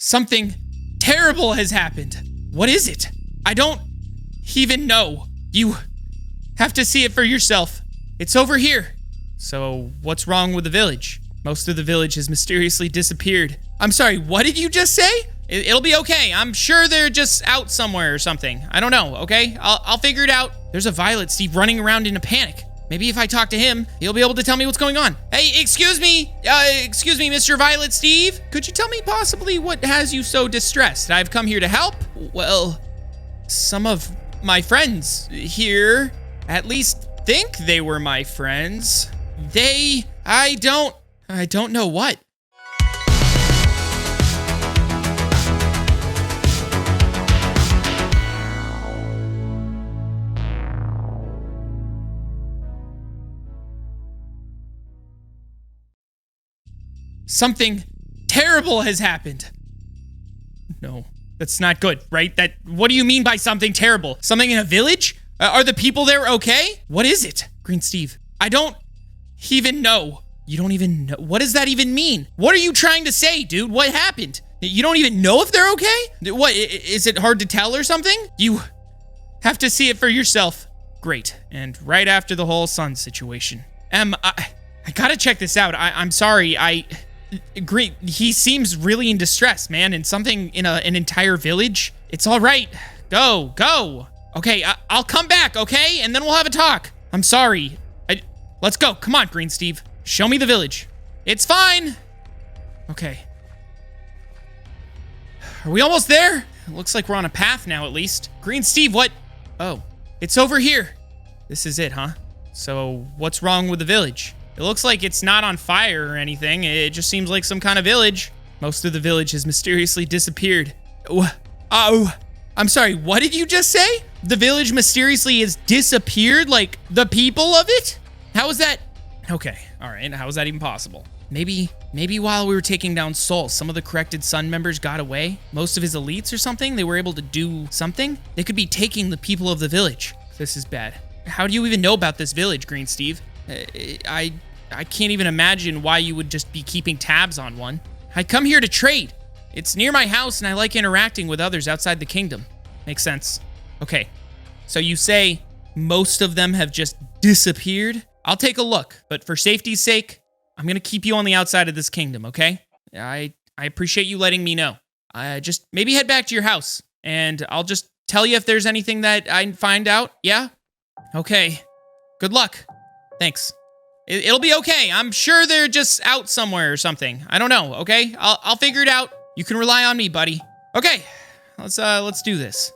Something terrible has happened. What is it? I don't even know. You have to see it for yourself. It's over here. So, what's wrong with the village? Most of the village has mysteriously disappeared. I'm sorry, what did you just say? It'll be okay. I'm sure they're just out somewhere or something. I don't know, okay? I'll figure it out. There's a Violet Steve running around in a panic. Maybe if I talk to him, he'll be able to tell me what's going on. Hey, excuse me, Mr. Violet Steve. Could you tell me possibly what has you so distressed? I've come here to help. Well, some of my friends here at least think they were my friends. I don't know what. Something terrible has happened. No, that's not good, right? What do you mean by something terrible? Something in a village? Are the people there okay? What is it? Green Steve, I don't even know. You don't even know? What does that even mean? What are you trying to say, dude? What happened? You don't even know if they're okay? What, is it hard to tell or something? You have to see it for yourself. Great, and right after the whole sun situation. I gotta check this out. I'm sorry, Green, he seems really in distress, man, and something in an entire village. It's all right. Go. Okay, I'll come back, okay? And then we'll have a talk. I'm sorry. Let's go. Come on, Green Steve. Show me the village. It's fine. Okay. Are we almost there? It looks like we're on a path now, at least. Green Steve, what? Oh, it's over here. This is it, huh? So, what's wrong with the village? It looks like it's not on fire or anything. It just seems like some kind of village. Most of the village has mysteriously disappeared. Oh, I'm sorry, what did you just say? The village mysteriously has disappeared? Like, the people of it? How is that? Okay, all right, how is that even possible? Maybe while we were taking down Sol, some of the corrected Sun members got away? Most of his elites or something? They were able to do something? They could be taking the people of the village. This is bad. How do you even know about this village, Green Steve? I can't even imagine why you would just be keeping tabs on one. I come here to trade. It's near my house and I like interacting with others outside the kingdom. Makes sense. Okay, so you say most of them have just disappeared? I'll take a look, but for safety's sake, I'm gonna keep you on the outside of this kingdom, okay? I appreciate you letting me know. Just maybe head back to your house and I'll just tell you if there's anything that I find out, yeah? Okay, good luck. Thanks. It'll be okay. I'm sure they're just out somewhere or something. I don't know, okay? I'll figure it out. You can rely on me, buddy. Okay, let's do this.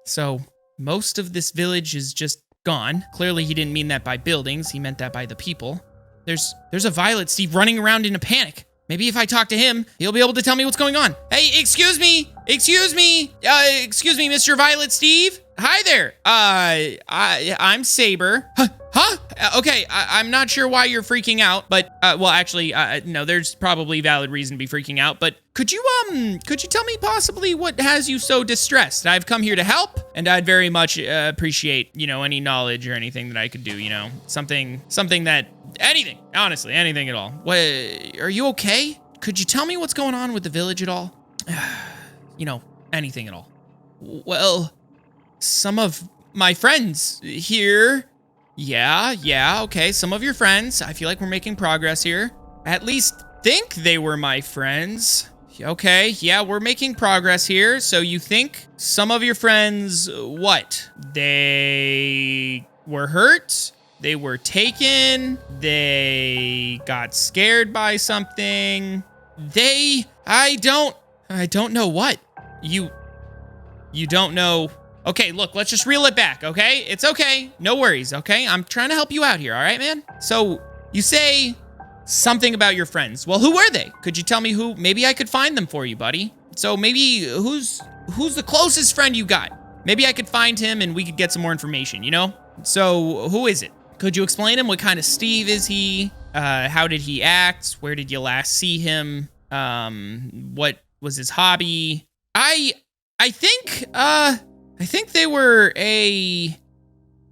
So, most of this village is just gone. Clearly, he didn't mean that by buildings. He meant that by the people. There's a Violet Steve running around in a panic. Maybe if I talk to him, he'll be able to tell me what's going on. Hey, excuse me, Mr. Violet Steve? Hi there. I'm Sabre. Huh? Okay, I'm not sure why you're freaking out, but, well, actually, no, there's probably valid reason to be freaking out, but could you tell me possibly what has you so distressed? I've come here to help, and I'd very much appreciate, any knowledge or anything that I could do, something that, anything, honestly, anything at all. What, are you okay? Could you tell me what's going on with the village at all? Anything at all. Well, some of my friends here. Yeah, okay, some of your friends. I feel like we're making progress here. At least think they were my friends. Okay, yeah, we're making progress here. So you think some of your friends, what? They were hurt? They were taken? They got scared by something? I don't know what. You don't know. Okay, look, let's just reel it back, okay? It's okay. No worries, okay? I'm trying to help you out here, all right, man? So, you say something about your friends. Well, who were they? Could you tell me who? Maybe I could find them for you, buddy. So maybe who's the closest friend you got? Maybe I could find him and we could get some more information, So, who is it? Could you explain him? What kind of Steve is he? How did he act? Where did you last see him? What was his hobby? I think they were a...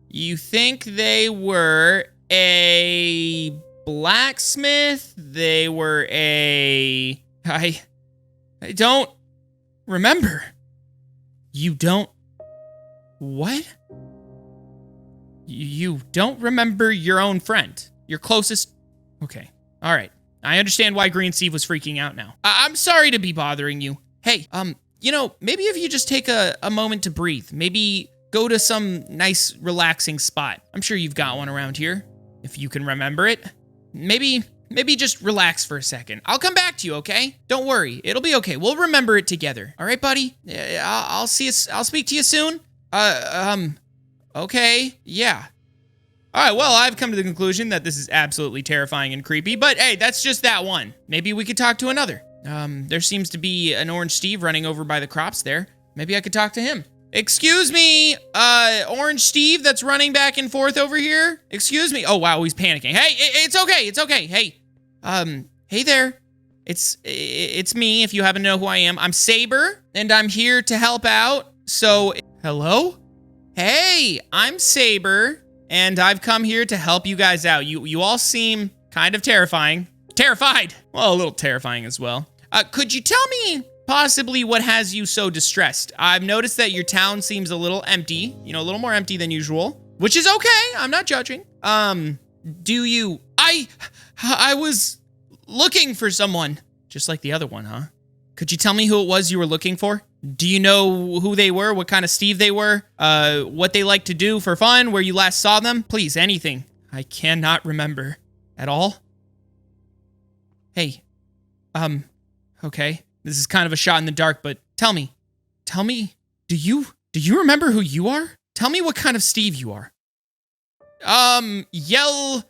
You think they were a blacksmith? They were a... I don't remember. You don't... What? You don't remember your own friend? Your closest... Okay. All right. I understand why Green Steve was freaking out now. I'm sorry to be bothering you. Hey, you know, maybe if you just take a moment to breathe, maybe go to some nice, relaxing spot. I'm sure you've got one around here, if you can remember it. Maybe just relax for a second. I'll come back to you, okay? Don't worry, it'll be okay. We'll remember it together. All right, buddy? I'll speak to you soon. Okay, yeah. All right, well, I've come to the conclusion that this is absolutely terrifying and creepy, but hey, that's just that one. Maybe we could talk to another. There seems to be an Orange Steve running over by the crops there. Maybe I could talk to him. Excuse me, Orange Steve that's running back and forth over here? Excuse me. Oh, wow, he's panicking. Hey, it's okay. Hey, hey there. It's me, if you happen to know who I am. I'm Sabre, and I'm here to help out. So, hello? Hey, I'm Sabre, and I've come here to help you guys out. You all seem kind of terrifying. Terrified. Well, a little terrifying as well. Could you tell me possibly what has you so distressed? I've noticed that your town seems a little empty, you know, a little more empty than usual, which is okay. I'm not judging. Do you... I was looking for someone. Just like the other one, huh? Could you tell me who it was you were looking for? Do you know who they were? What kind of Steve they were? What they like to do for fun? Where you last saw them? Please, anything. I cannot remember at all. Hey, okay. This is kind of a shot in the dark, but tell me, do you remember who you are? Tell me what kind of Steve you are. Yell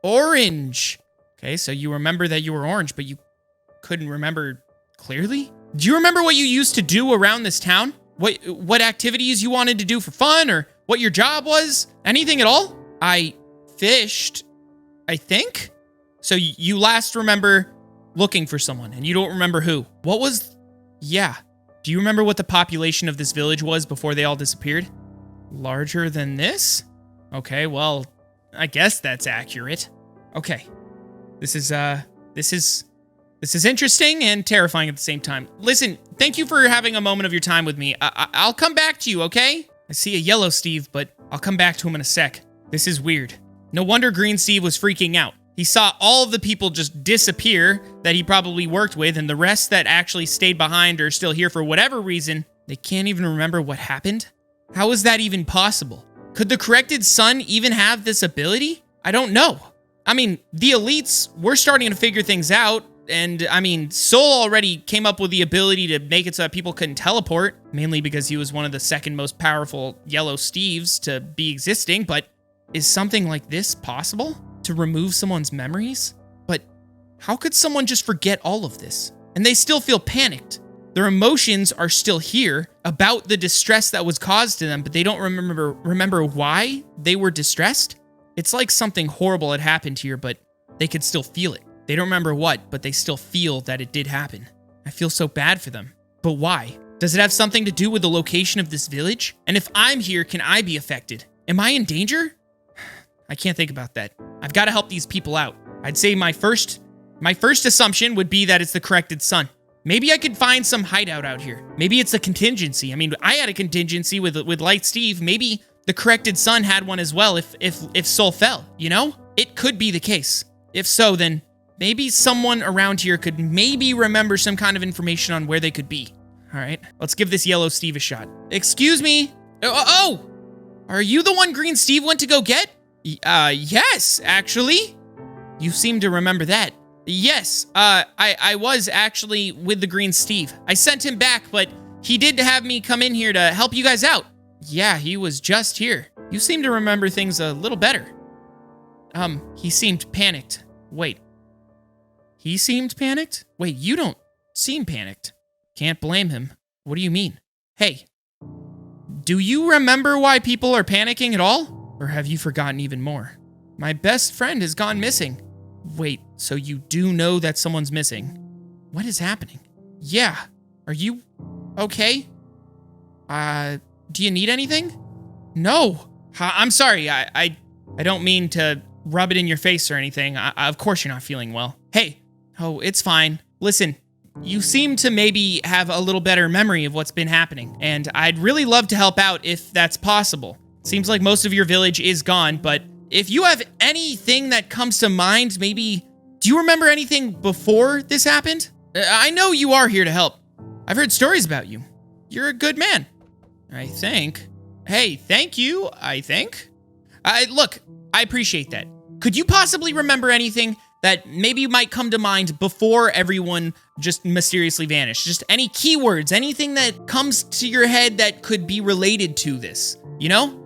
orange. Okay, so you remember that you were orange, but you couldn't remember clearly? Do you remember what you used to do around this town? What activities you wanted to do for fun, or what your job was? Anything at all? I fished, I think? So you last remember looking for someone, and you don't remember who. What was... Yeah. Do you remember what the population of this village was before they all disappeared? Larger than this? Okay, well, I guess that's accurate. Okay. This is interesting and terrifying at the same time. Listen, thank you for having a moment of your time with me. I'll come back to you, okay? I see a yellow Steve, but I'll come back to him in a sec. This is weird. No wonder Green Steve was freaking out. He saw all of the people just disappear that he probably worked with, and the rest that actually stayed behind or still here for whatever reason, they can't even remember what happened? How is that even possible? Could the corrected son even have this ability? I don't know. I mean, the elites were starting to figure things out, and I mean, Soul already came up with the ability to make it so that people couldn't teleport, mainly because he was one of the second most powerful yellow Steves to be existing, but is something like this possible? To remove someone's memories? But how could someone just forget all of this? And they still feel panicked. Their emotions are still here about the distress that was caused to them, but they don't remember why they were distressed? It's like something horrible had happened here, but they could still feel it. They don't remember what, but they still feel that it did happen. I feel so bad for them. But why? Does it have something to do with the location of this village? And if I'm here, can I be affected? Am I in danger? I can't think about that. I've got to help these people out. I'd say my first assumption would be that it's the corrected son. Maybe I could find some hideout out here. Maybe it's a contingency. I mean, I had a contingency with Light Steve. Maybe the corrected son had one as well if Soul fell, you know? It could be the case. If so, then maybe someone around here could maybe remember some kind of information on where they could be. All right, let's give this yellow Steve a shot. Excuse me. Oh, are you the one Green Steve went to go get? Yes, actually. You seem to remember that. Yes, I was actually with the Green Steve. I sent him back, but he did have me come in here to help you guys out. Yeah, he was just here. You seem to remember things a little better. He seemed panicked. Wait. He seemed panicked? Wait, you don't seem panicked. Can't blame him. What do you mean? Hey, do you remember why people are panicking at all? Or have you forgotten even more? My best friend has gone missing. Wait, so you do know that someone's missing? What is happening? Yeah. Are you okay? Do you need anything? No. I'm sorry. I don't mean to rub it in your face or anything. Of course you're not feeling well. Hey. Oh, it's fine. Listen, you seem to maybe have a little better memory of what's been happening, and I'd really love to help out if that's possible. Seems like most of your village is gone, but if you have anything that comes to mind, maybe... Do you remember anything before this happened? I know you are here to help. I've heard stories about you. You're a good man, I think. Hey, thank you, I think. Look, I appreciate that. Could you possibly remember anything that maybe might come to mind before everyone just mysteriously vanished? Just any keywords, anything that comes to your head that could be related to this, you know?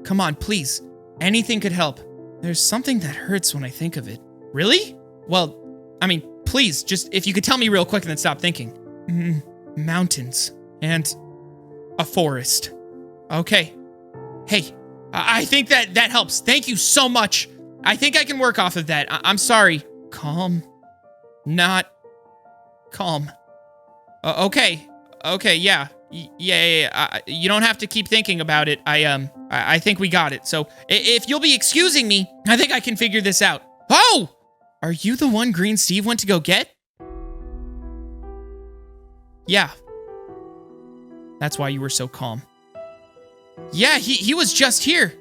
Come on, please. Anything could help. There's something that hurts when I think of it. Really? Well, I mean, please, just if you could tell me real quick and then stop thinking. Mountains and a forest. Okay. Hey, I think that helps. Thank you so much. I think I can work off of that. I'm sorry. Calm. Not calm. Okay. Okay, yeah. Yeah. You don't have to keep thinking about it. I think we got it. So if you'll be excusing me, I think I can figure this out. Oh! Are you the one Green Steve went to go get? Yeah. That's why you were so calm. Yeah, he was just here.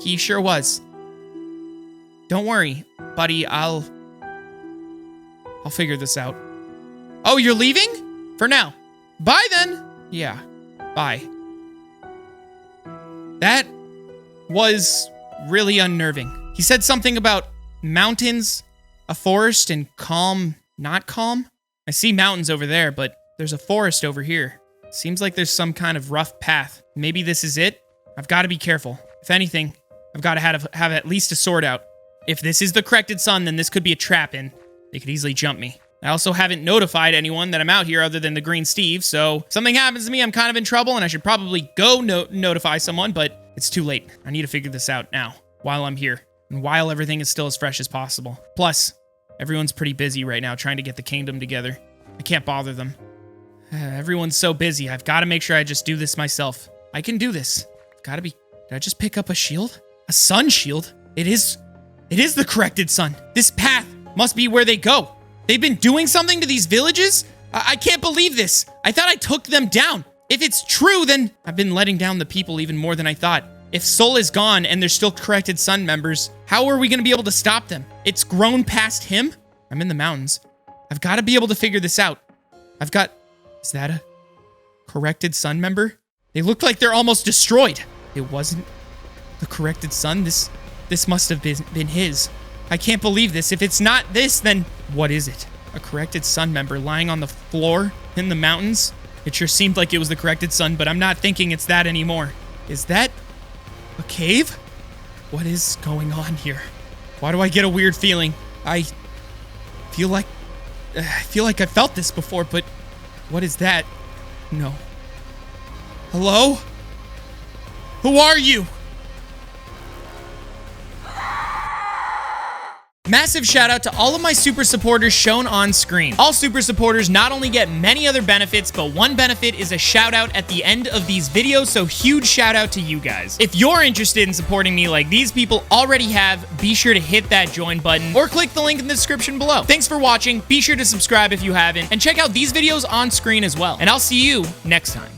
He sure was. Don't worry, buddy. I'll figure this out. Oh, you're leaving? For now. Bye then. Yeah. Bye. That was really unnerving. He said something about mountains, a forest, and calm, not calm. I see mountains over there, but there's a forest over here. Seems like there's some kind of rough path. Maybe this is it? I've got to be careful. If anything, I've got to have at least a sword out. If this is the corrected sun, then this could be a trap and they could easily jump me. I also haven't notified anyone that I'm out here other than the Green Steve, so if something happens to me, I'm kind of in trouble and I should probably go notify someone, but it's too late. I need to figure this out now, while I'm here, and while everything is still as fresh as possible. Plus, everyone's pretty busy right now trying to get the kingdom together. I can't bother them. Everyone's so busy, I've got to make sure I just do this myself. I can do this. Gotta be... Did I just pick up a shield? A sun shield? It is the corrected sun. This path must be where they go. They've been doing something to these villages? I can't believe this. I thought I took them down. If it's true, then I've been letting down the people even more than I thought. If Sol is gone and there's still corrected sun members, how are we going to be able to stop them? It's grown past him? I'm in the mountains. I've got to be able to figure this out. Is that a corrected sun member? They look like they're almost destroyed. It wasn't the corrected sun. This must have been his. I can't believe this. If it's not this, then what is it? A corrected sun member lying on the floor in the mountains? It sure seemed like it was the corrected sun, but I'm not thinking it's that anymore. Is that a cave? What is going on here? Why do I get a weird feeling? I feel like I felt this before, but what is that? No. Hello? Who are you? Massive shout out to all of my super supporters shown on screen. All super supporters not only get many other benefits, but one benefit is a shout out at the end of these videos, so huge shout out to you guys. If you're interested in supporting me like these people already have, be sure to hit that join button or click the link in the description below. Thanks for watching, be sure to subscribe if you haven't, and check out these videos on screen as well. And I'll see you next time.